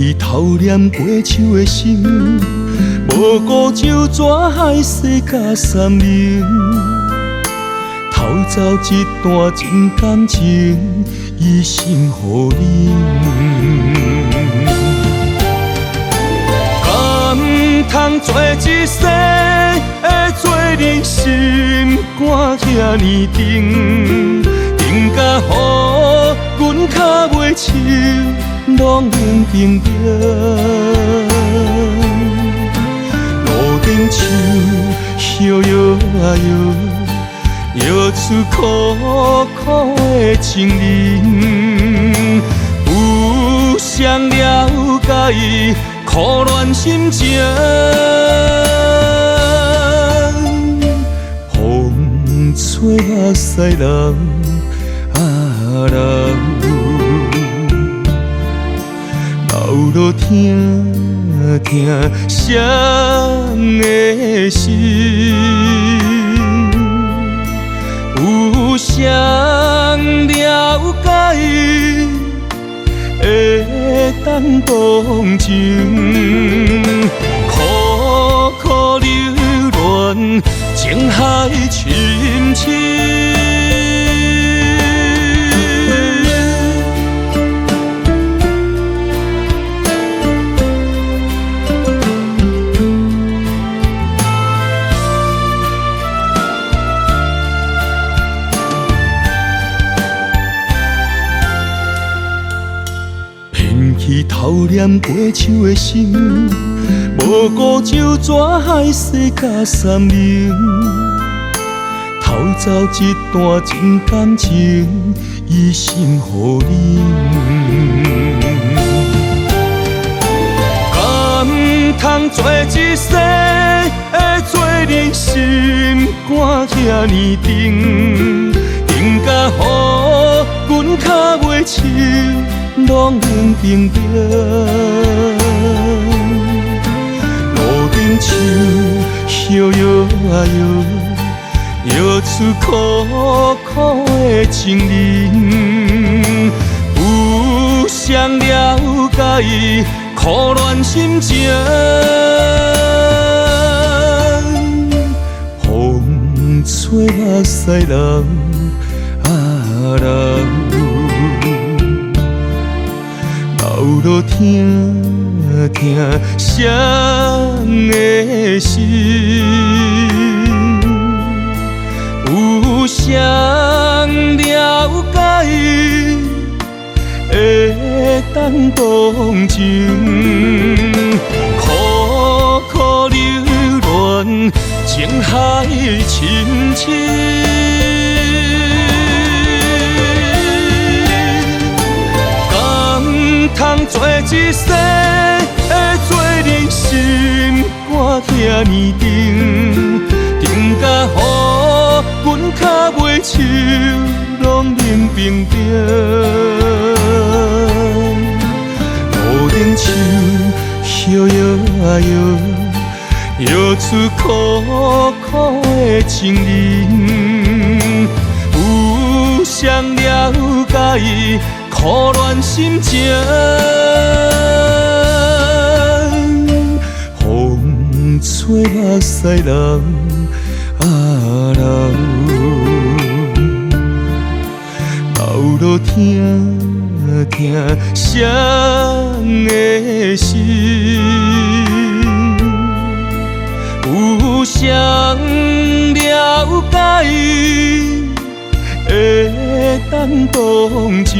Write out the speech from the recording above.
去偷念过手的心，无辜就怎海誓甲三明，偷走一段真感情，一心予你。敢通做一世的做你心肝遐尼重，重甲予阮脚尾手拢冷冰冰。路顶树摇摇啊摇，摇出苦苦的情人，有谁了解伊苦恋心情？风吹啊西人啊人，流落听听谁的心？有谁了解伊会当同情？苦苦流恋，情海深深。去偷念过手的心，无辜就怎海誓甲三明，偷走一段真感情，一心予你。敢通做一世的做你心肝遐尼重，重甲予阮脚尾手拢冷冰冰。路顶树摇摇啊摇，摇出苦苦的情人，有谁了解伊苦恋心情？风吹啊西人啊人，流落听听谁的心？有谁了解伊会当同情？苦苦流恋，情海深深。通做一世的做你心肝遐尼重，重甲予阮脚尾手拢冷冰冰。路顶树摇摇啊摇，摇出苦苦的情人，有谁了解伊苦恋心情？风吹啊西人啊人，流落听听谁的心？有谁了解伊会当同情？